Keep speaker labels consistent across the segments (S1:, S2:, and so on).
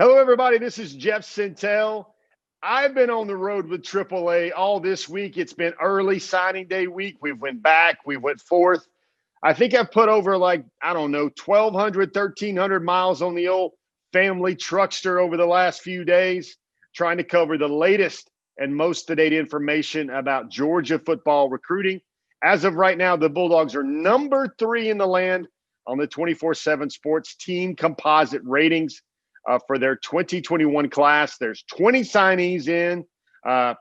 S1: Hello, everybody. This is Jeff Sentell. I've been on the road with AAA all this week. It's been early signing day week. We went back. We went forth. I think I've put over 1,200, 1,300 miles on the old family truckster over the last few days, trying to cover the latest and most up-to-date information about Georgia football recruiting. As of right now, the Bulldogs are number 3 in the land on the 24/7 Sports team composite ratings. For their 2021 class. There's 20 signees in,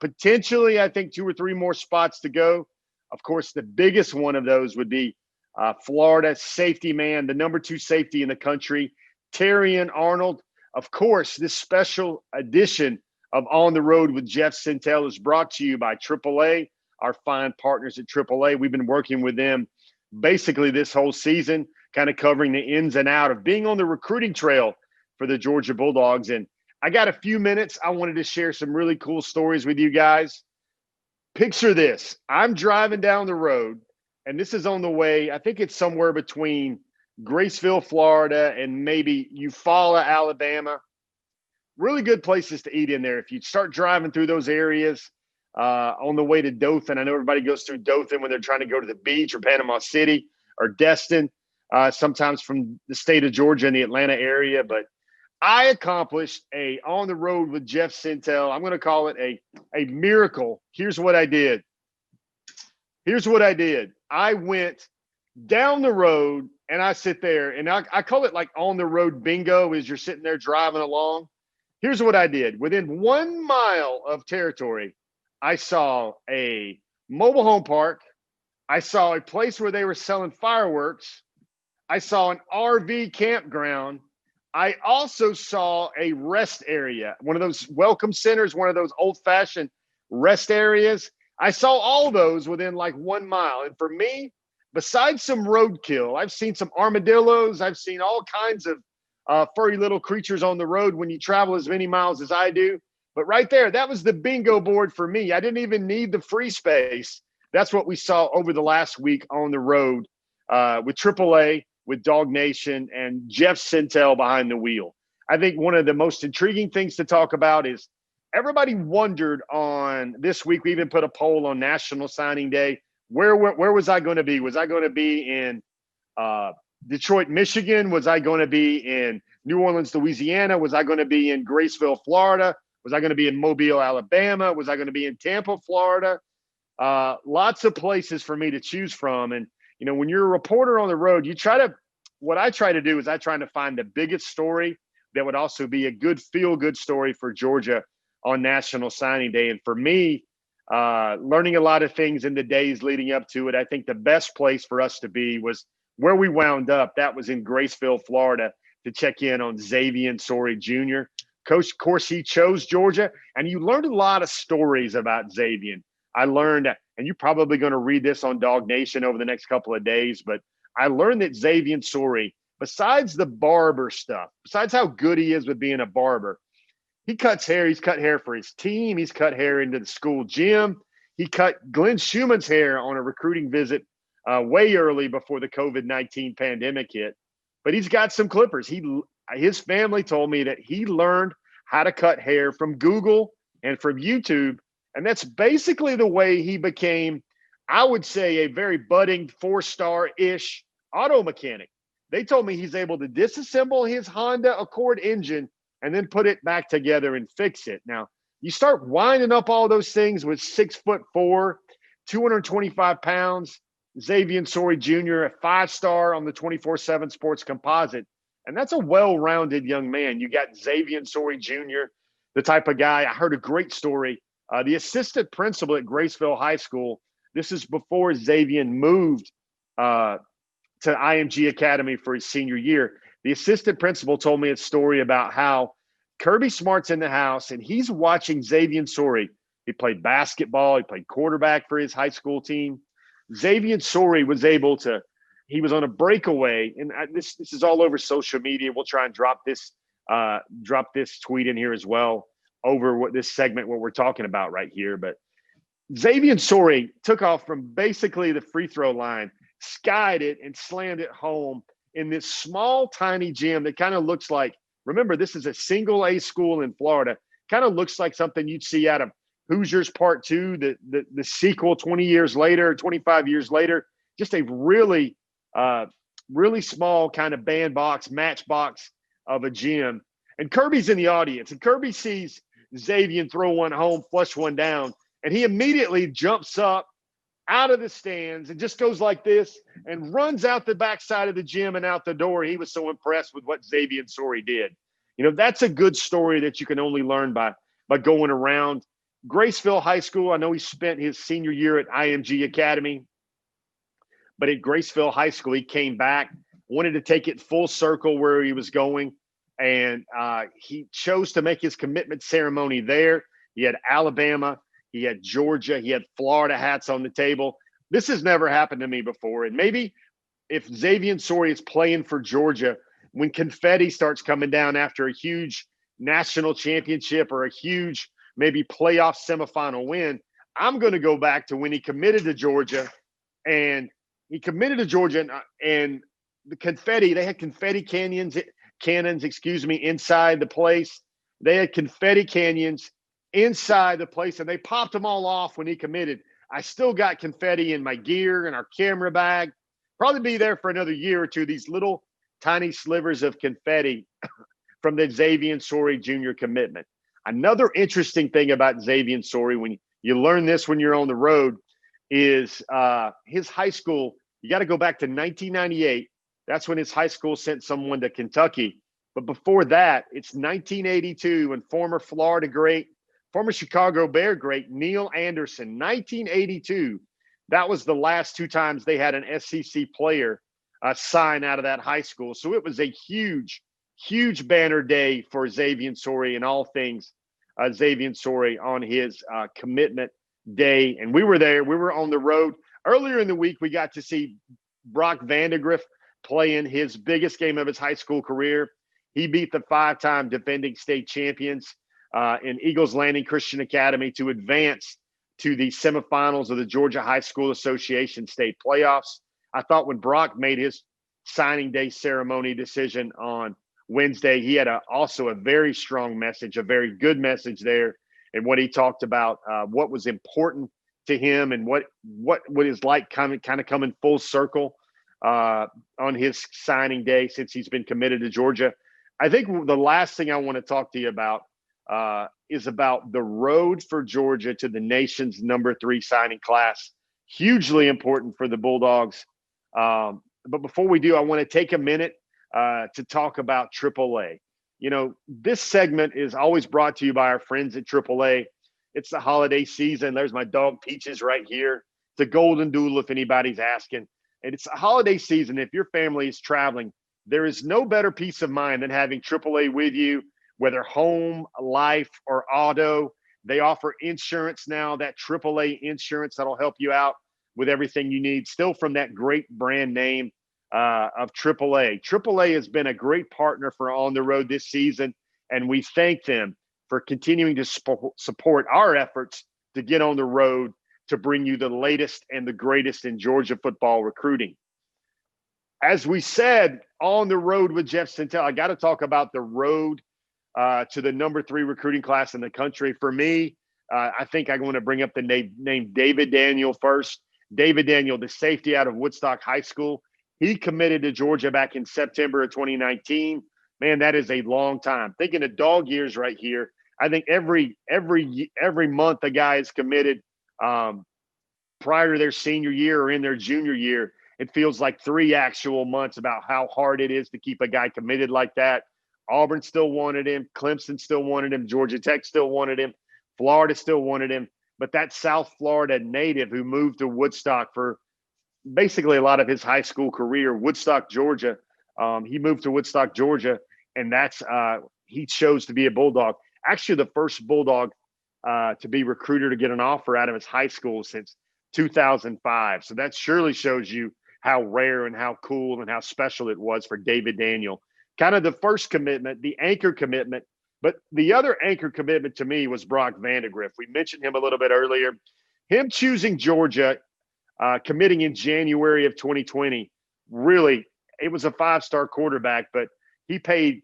S1: potentially, I think, 2 or 3 more spots to go. Of course, the biggest one of those would be Florida safety man, the number 2 safety in the country, Terrion Arnold. Of course, this special edition of On the Road with Jeff Sentell is brought to you by AAA, our fine partners at AAA. We've been working with them basically this whole season, kind of covering the ins and out of being on the recruiting trail for the Georgia Bulldogs. And I got a few minutes. I wanted to share some really cool stories with you guys. Picture this. I'm driving down the road, and this is on the way. I think it's somewhere between Graceville, Florida, and maybe Eufaula, Alabama. Really good places to eat in there. If you start driving through those areas on the way to Dothan, I know everybody goes through Dothan when they're trying to go to the beach or Panama City or Destin, sometimes from the state of Georgia and the Atlanta area. But I accomplished a on the road with Jeff Sentell. I'm going to call it a miracle. Here's what I did. I went down the road and I sit there and I call it like on the road bingo as you're sitting there driving along. Here's what I did. Within 1 mile of territory, I saw a mobile home park. I saw a place where they were selling fireworks. I saw an RV campground. I also saw a rest area, one of those welcome centers, one of those old-fashioned rest areas. I saw all those within 1 mile. And for me, besides some roadkill, I've seen some armadillos. I've seen all kinds of furry little creatures on the road when you travel as many miles as I do. But right there, that was the bingo board for me. I didn't even need the free space. That's what we saw over the last week on the road with AAA, with Dog Nation, and Jeff Sentell behind the wheel. I think one of the most intriguing things to talk about is everybody wondered on this week. We even put a poll on National Signing Day. Where was I going to be? Was I going to be in Detroit, Michigan? Was I going to be in New Orleans, Louisiana? Was I going to be in Graceville, Florida? Was I going to be in Mobile, Alabama? Was I going to be in Tampa, Florida? Lots of places for me to choose from. And when you're a reporter on the road, what I try to do is I try to find the biggest story that would also be a good feel-good story for Georgia on National Signing Day. And for me, learning a lot of things in the days leading up to it, I think the best place for us to be was where we wound up. That was in Graceville, Florida, to check in on Xavier Sorey Jr. Coach, of course, he chose Georgia, and you learned a lot of stories about Xavier. I learned, and you're probably going to read this on Dog Nation over the next couple of days, but I learned that Xavier Sorey, besides the barber stuff, besides how good he is with being a barber, he cuts hair. He's cut hair for his team. He's cut hair into the school gym. He cut Glenn Schumann's hair on a recruiting visit way early before the COVID-19 pandemic hit. But he's got some clippers. His family told me that he learned how to cut hair from Google and from YouTube. And that's basically the way he became, I would say, a very budding 4-star-ish auto mechanic. They told me he's able to disassemble his Honda Accord engine and then put it back together and fix it. Now, you start winding up all those things with 6'4", 225 pounds, Xavier Sorey Jr., a 5-star on the 24/7 Sports Composite. And that's a well-rounded young man. You got Xavier Sorey Jr., the type of guy. I heard a great story. The assistant principal at Graceville High School, this is before Xavier moved to IMG Academy for his senior year. The assistant principal told me a story about how Kirby Smart's in the house and he's watching Xavier Sorey. He played basketball. He played quarterback for his high school team. Xavier Sorey was able to, he was on a breakaway, and this is all over social media. We'll try and drop this tweet in here as well over what this segment, what we're talking about right here. But Xavier Sorey took off from basically the free throw line, skied it, and slammed it home in this small, tiny gym that kind of looks like Remember, this is a single A school in Florida. Kind of looks like something you'd see out of Hoosiers Part 2, the sequel 20 years later, 25 years later. Just a really, really small kind of bandbox, matchbox of a gym. And Kirby's in the audience, and Kirby sees Xavier throw one home, flush one down, and he immediately jumps up out of the stands and just goes like this and runs out the backside of the gym and out the door. He was so impressed with what Xavier Sorey did. You know, that's a good story that you can only learn by going around. Graceville High School, I know he spent his senior year at IMG Academy, but at Graceville High School, he came back, wanted to take it full circle where he was going, and he chose to make his commitment ceremony there. He had Alabama, he had Georgia, he had Florida hats on the table. This has never happened to me before. And maybe if Xavier Sorey is playing for Georgia, when confetti starts coming down after a huge national championship or a huge maybe playoff semifinal win, I'm going to go back to when he committed to Georgia. And he committed to Georgia, and the confetti, they had confetti cannons, inside the place. They had confetti canyons inside the place, and they popped them all off when he committed. I still got confetti in my gear and our camera bag. Probably be there for another year or two, these little tiny slivers of confetti from the Xavier Sorey Jr. commitment. Another interesting thing about Xavier Sorey, when you learn this when you're on the road, is his high school. You got to go back to 1998. That's when his high school sent someone to Kentucky. But before that, it's 1982, and former Florida great, former Chicago Bear great, Neil Anderson, 1982. That was the last two times they had an SEC player sign out of that high school. So it was a huge, huge banner day for Xavier Sorey and all things Xavier Sorey on his commitment day. And we were there. We were on the road. Earlier in the week, we got to see Brock Vandegrift play in his biggest game of his high school career. He beat the five-time defending state champions in Eagles Landing Christian Academy to advance to the semifinals of the Georgia High School Association state playoffs. I thought when Brock made his signing day ceremony decision on Wednesday, he had also a very strong message, a very good message there, and what he talked about, what was important to him, and what is like kind of coming full circle on his signing day since he's been committed to Georgia. I think the last thing I want to talk to you about is about the road for Georgia to the nation's number 3 signing class. Hugely important for the Bulldogs. But before we do, I want to take a minute to talk about AAA. You know, this segment is always brought to you by our friends at AAA. It's the holiday season. There's my dog Peaches right here. It's a golden doodle if anybody's asking. And it's a holiday season. If your family is traveling, there is no better peace of mind than having AAA with you, whether home, life, or auto. They offer insurance now, that AAA insurance that'll help you out with everything you need, still from that great brand name of AAA. AAA has been a great partner for On the Road this season, and we thank them for continuing to support our efforts to get on the road to bring you the latest and the greatest in Georgia football recruiting. As we said, On the Road with Jeff Sentell, I got to talk about the road to the number 3 recruiting class in the country. For me, I think I'm going to bring up the name David Daniel first. David Daniel, the safety out of Woodstock High School. He committed to Georgia back in September of 2019. Man, that is a long time. Thinking of dog years right here. I think every month a guy is committed prior to their senior year or in their junior year. It feels like 3 actual months about how hard it is to keep a guy committed like that. Auburn still wanted him. Clemson still wanted him. Georgia Tech still wanted him. Florida still wanted him. But that South Florida native who moved to Woodstock for basically a lot of his high school career, Woodstock, Georgia, he moved to Woodstock, Georgia, and that's he chose to be a Bulldog. Actually, the first Bulldog to be recruited to get an offer out of his high school since 2005. So that surely shows you how rare and how cool and how special it was for David Daniel. Kind of the first commitment, the anchor commitment. But the other anchor commitment to me was Brock Vandegrift. We mentioned him a little bit earlier. Him choosing Georgia, committing in January of 2020, really, it was a 5-star quarterback, but he paid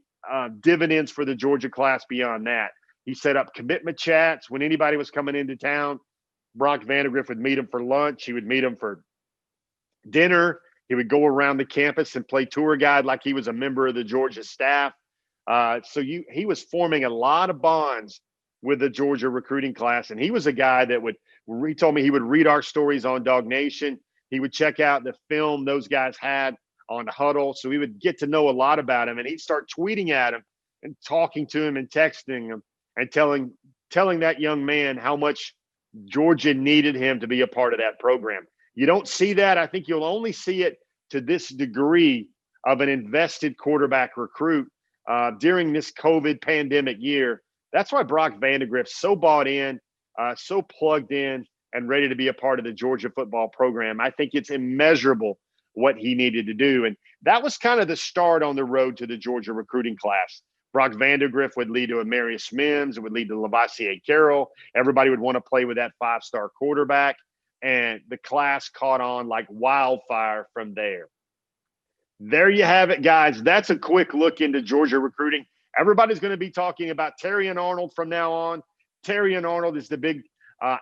S1: dividends for the Georgia class beyond that. He set up commitment chats when anybody was coming into town. Brock Vandegrift would meet him for lunch. He would meet him for dinner. He would go around the campus and play tour guide like he was a member of the Georgia staff. He was forming a lot of bonds with the Georgia recruiting class. And he was a guy that he told me he would read our stories on Dog Nation. He would check out the film those guys had on Huddle. So we would get to know a lot about him, and he'd start tweeting at him and talking to him and texting him and telling that young man how much Georgia needed him to be a part of that program. You don't see that. I think you'll only see it to this degree of an invested quarterback recruit during this COVID pandemic year. That's why Brock Vandegrift's so bought in, so plugged in, and ready to be a part of the Georgia football program. I think it's immeasurable what he needed to do. And that was kind of the start on the road to the Georgia recruiting class. Brock Vandegrift would lead to Amarius Mims. It would lead to Lavassier Carroll. Everybody would want to play with that five-star quarterback. And the class caught on like wildfire from there. There you have it, guys. That's a quick look into Georgia recruiting. Everybody's going to be talking about Terrion Arnold from now on. Terrion Arnold is the big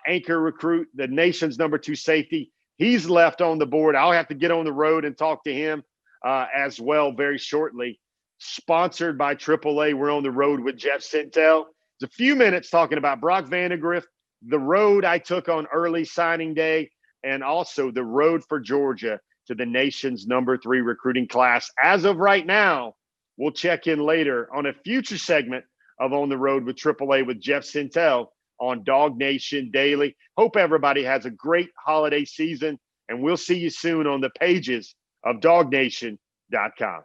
S1: anchor recruit, the nation's number 2 safety. He's left on the board. I'll have to get on the road and talk to him as well very shortly. Sponsored by AAA. We're on the road with Jeff Sentell. It's a few minutes talking about Brock Vandegrift, the road I took on early signing day, and also the road for Georgia to the nation's number 3 recruiting class. As of right now, we'll check in later on a future segment of On the Road with AAA with Jeff Sentell on Dog Nation Daily. Hope everybody has a great holiday season, and we'll see you soon on the pages of DogNation.com.